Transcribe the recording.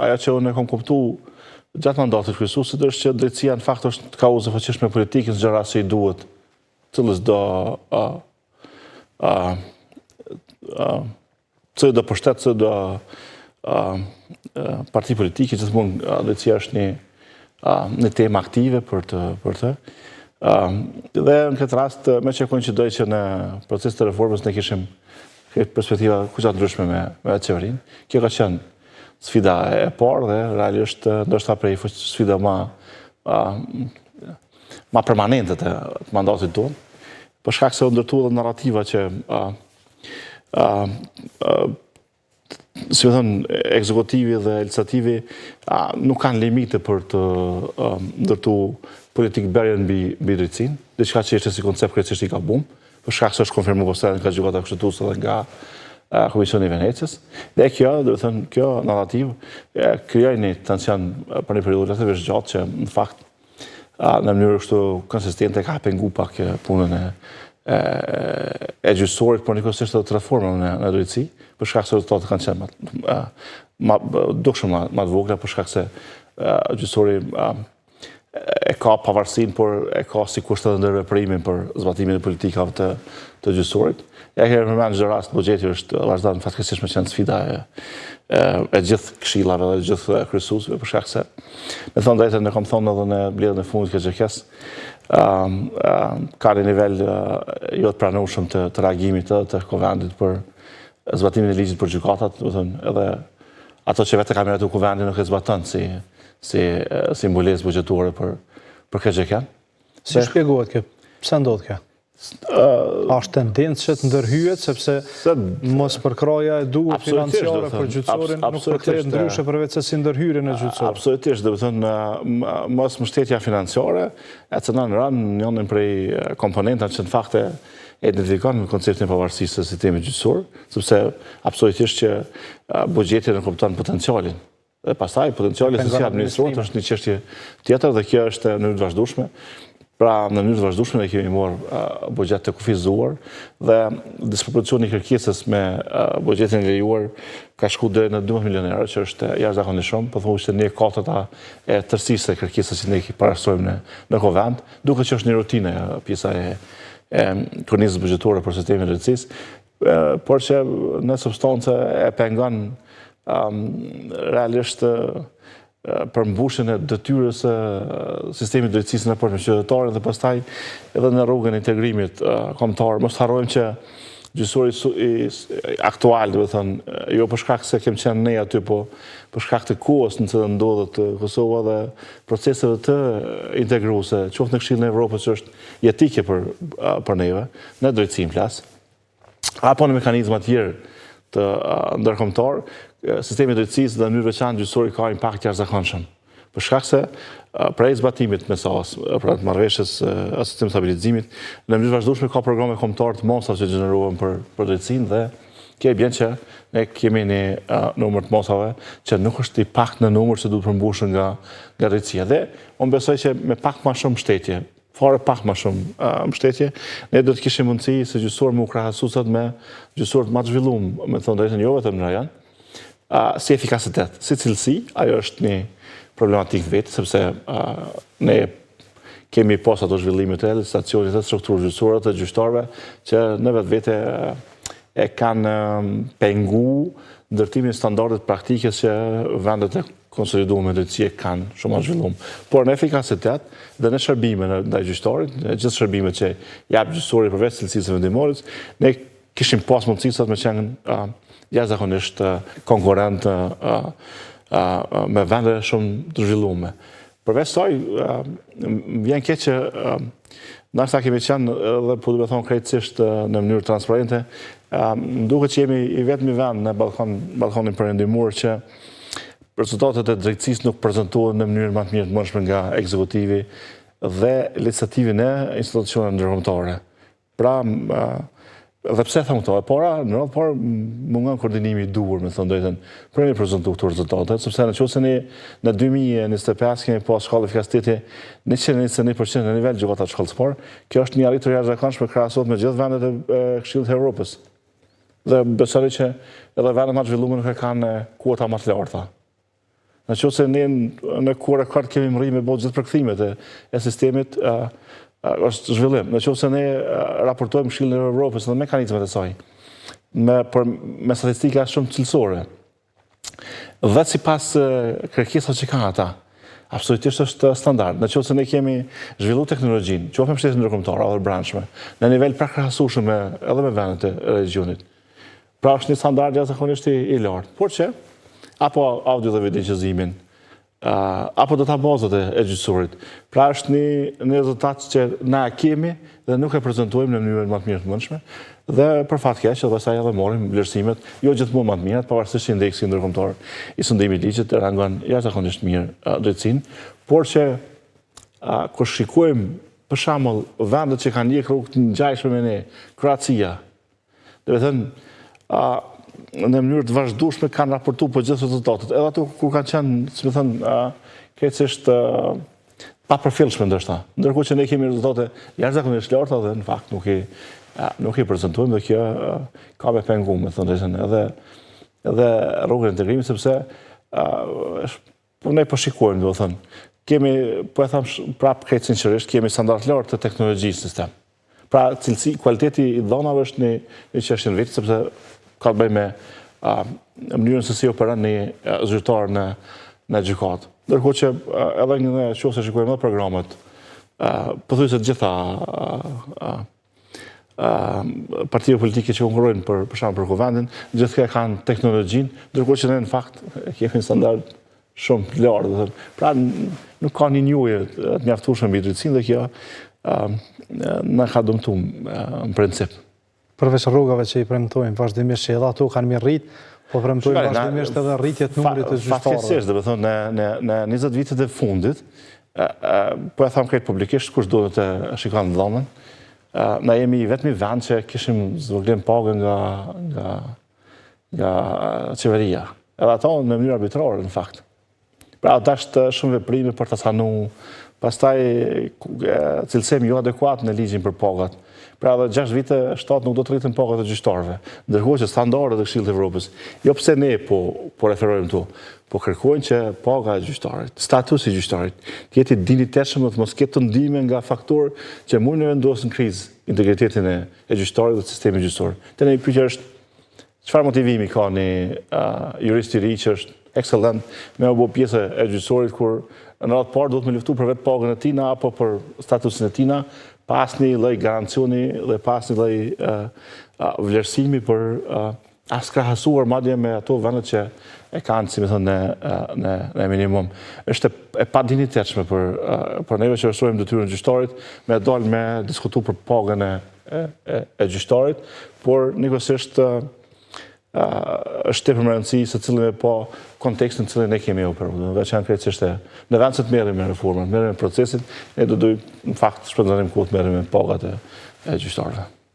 ajo që unë e kom kuptu gjatë mandatit kryesuesit është që drejtësia në fakt është kauzë e fuqishme politikës në gjëra që i duhet cëllës do pushtet, cë do parti politike, që të mund drejtësia është një temë aktive për të. Dhe në këtë rast, me që koincidoj që në proces të reformës ne kishim perspektiva kuqat ndryshme me qeverinë. Kjo ka qenë sfida e parë dhe realisht ndoshta prej sfida ma permanente të mandatit tonë, për shkak se u ndërtua dhe narrativa që si me thënë, ekzekutivi dhe legislativi nuk kanë limite për të ndërtu politikë berjen mbi drejtësinë, diçka që ishte si koncept krejtësisht i gabum, për shkak se është konfirmuar posterë nga Gjykata Kushtetuese dhe nga Komisioni i Venecias. Dhe kjo narrativë krijoi një tension për një periudhë relativisht gjatë që në fakt në mënyrë kështu konsistente ka pengu pak punën e gjyqësorit, por njëkohësisht edhe të reformave në drejtësi, për shkak se rezultatet kanë qenë dukshëm më të vogla, për shkak se gjyqësori e ka pavarësinë, por e ka sigurisht edhe ndërveprimin për zbatimin e politikave të gjyqësorit. Ja herë përmend çdo rast, buxheti është vazhdon fatkeqësisht me qenë sfida e gjithë këshillave dhe gjithë kryesuesve, për shkak se me thënë drejtën ne kam thonë edhe në mbledhjen e fundit të KXH-s, ka një nivel jo të pranueshëm të reagimit të Kuvendit për zbatimin e ligjit për gjykatat, do të thënë edhe ato që vetë ka merituar Kuvendi nuk e zbaton si mbulesë buxhetore për KXH-n. Si shpjegohet kjo? Pse ndodh kjo? Është tendencë që të ndërhyjet, sepse mos përkraja e duhur financiare për gjyqësorin nuk përkthehet ndryshe përveç se si ndërhyrjen e gjyqësorit. Absolutisht, do të thënë mos mbështetja financiare e cënon njërin prej komponentave që në fakt e identifikon konceptin e pavarësisë së sistemit gjyqësor, sepse absolutisht që buxheti nuk kupton potencialin. Dhe pastaj potenciali se si administrohet është një çështje tjetër dhe kjo është në mënyrë të vazhdueshme. Pra, në mënyrë të vazhdueshme ne kemi marrë buxhet të kufizuar dhe disproporcioni i kërkesës me buxhetin e lejuar ka shkuar deri në 12 milionë euro, që është jashtëzakonisht shumë, pothuajse në 1/4 e tërësisë së kërkesës që ne parashtrojmë në Kuvend, duke që është një rutinë pjesa e kornizës buxhetore për sistemin e drejtësisë, por që në substancë e pengon realisht për mbushjen e detyrës së sistemit të drejtësisë në raport me qytetarët dhe pastaj edhe në rrugën e integrimit kombëtar. Mos harrojmë që gjyqësori aktual, do të thënë, jo për shkak se kemi qenë ne aty, po për shkak të kohës në të ndodhet Kosova dhe proceseve të integruese, qoftë në Këshillin e Evropës që është jetike për neve, në drejtësi flas, apo në mekanizma të tjerë të ndërkombëtar, sistemi i drejtësisë dhe në mënyrë veçantë gjyqësori ka impakt jashtëzakonshëm. Për shkak se prej zbatimit me SAS, pra të marrëveshjes së sistemit stabilizimit, në mënyrë vazhdueshme ka programe kombëtare të mosave që gjenerohen për drejtësinë dhe kjo bën që ne kemi një numër të mosave që nuk është i pak në numër që duhet përmbushur nga drejtësia. Dhe unë besoj që me pak më shumë mbështetje, fare pak më shumë mbështetje, ne do të kishim mundësi se gjyqësor me u krahasuar me gjyqësorët më të zhvilluar, me thënë drejtën jo vetëm në rajon, si efikasitet, si cilësi, ajo është një problematikë vetë, sepse ne kemi pas ato zhvillimet e legislacionit, të strukturës gjyqësore, të gjyqtarëve, që në vetvete e kanë pengu ndërtimin e standardet praktikës që vendet e konsoliduar me drejtësi kanë shumë të zhvilluar. Por në efikasitet dhe në shërbime ndaj gjyqtarit, në gjithë shërbimet që jap gjyqësori përveç cilësisë vendimarrjes, ne kishim pas mundësi me qenë jashtëzakonisht konkurrent me vende shumë të zhvilluara. Përveç saj, vjen keq që ndoshta kemi qenë edhe po duhet të them krejtësisht në mënyrë transparente, duket që jemi i vetmi vend në ballkonin perëndimor që rezultatet e drejtësisë nuk prezantohen në mënyrë më të mirë të mundshme nga ekzekutivi dhe legislativi në institucionet ndërkombëtare. Pra, dhe pse them këto? Në radhë parë mungon koordinimi i duhur, me thënë drejtën, për me prezantuar këto rezultate, sepse nëse ne në 2025 kemi pas shkallë efikasiteti 121% në nivel gjykata të shkallës parë, kjo është një arritje jashtëzakonshme krahasohet me gjithë vendet e Këshillit të Evropës. Dhe besoj që edhe vendet më të zhvilluara nuk e kanë kuota më të larta. Në qoftë se ne në kur rekord kemi mërri me bëjë gjithë përkthimet e sistemit, është zhvillim. Në qoftë se ne raportojmë Këshillin e Evropës dhe mekanizmat e saj, me statistika shumë cilësore, dhe sipas kërkesave që kanë ata, absolutisht është standard. Në qoftë se ne kemi zhvilluar teknologjinë, qoftë me mbështetje ndërkombëtare apo brendshme, në nivel përkrahasueshëm edhe me vendet e regjionit. Pra është një standard jashtëzakonisht i lartë. Por që apo audio dhe video gjyqimin, apo databazat e gjyqësorit. Pra është një rezultat që na kemi dhe nuk e prezantojmë në mënyrën më të mirë të mundshme. Dhe për fat keq edhe pastaj edhe morrim vlerësimet jo gjithmonë më të mira, pavarësisht që indeksi ndërkombëtar i sundimit ligjit rangon jashtëzakonisht mirë drejtësinë, por që kur shikojmë për shembull vendet që kanë ndjekur rrugë të ngjashme me ne, Kroacia, do të thënë në mënyrë të vazhdueshme kanë raportuar për gjithë rezultatet, edhe ato kur kanë qenë, si më thënë, krejtësisht pa përfillshme ndoshta. Ndërkohë që ne kemi rezultate jashtëzakonisht larta dhe në fakt nuk i prezantojmë, dhe kjo ka me pengu, me thënë drejtën, edhe rrugën e integrimit, sepse ne po shikojmë, do thënë, kemi, po e thamë prapë krejtë sinqerisht, kemi standard lartë të teknologjisë në sistem. Pra, cilësi, kualiteti i dhonave është një çështje në vetë, sepse ka të bëjë me mënyrën se si operon një zyrtar në gjykatë. Ndërkohë që edhe në qoftë se shikojmë edhe programet, pothuajse të gjitha partive politike që konkurrojnë për shembull për kuvendin, gjithë kanë teknologjinë, ndërkohë që ne në fakt kemi një standard shumë të lartë. Pra nuk ka një njohje të mjaftueshme mbi drejtsinë dhe kjo na ka dëmtuar në princip. Përveç rrugave që i premtojmë vazhdimisht që edhe ato kanë mirë rrit, po premtojmë vazhdimisht edhe rritjet numrit të gjyqtarëve. Fatkeqësisht, do të thonë në 20 vitet e fundit, po e them krejt publikisht, kush do të shikon dhomën, na jemi vetëm vend që kishim zvogëlim pagën nga qeveria. Edhe ato në mënyrë arbitrare në fakt. Pra dashtë shumë veprime për të canu, pastaj cilësimi jo adekuat në ligjin për pagat. Pra edhe 6 vite, 7 nuk do të rritën pagat e gjyqtarëve. Ndërkohë që standardet e Këshillit të Evropës, jo pse ne po referojmë tu, po kërkojnë që paga e gjyqtarit, statusi i gjyqtarit, të jetë i dinjitetshëm dhe të mos ketë të ndihmë nga faktorë që mund të vendosin krizë integritetin e gjyqtarit dhe sistemit gjyqësor. Te ne pyetja është çfarë motivimi ka një jurist i ri që është excellent me u bë pjesë e gjyqësorit kur në radhë parë duhet me luftu për vetë pagën e tina apo për statusin e tina, pas një lloj garancioni dhe pas një lloj vlerësimi për as krahasuar madje me ato vendet që e kanë, si më thënë, në minimum. Është e padinjitetshme për neve që vlerësojmë detyrën e gjyqtarit me dalë me diskutu për pagën e gjyqtarit, por njëkohësisht është tepër më rëndësi se cilën e po kontekstin në cilin ne kemi operuar. Veçanë krejtësisht në vend se të merrem me reformën, merrem me procesin, ne do dojmë në fakt shpenzojmë kohë të merrem me pagat e gjyqtarëve.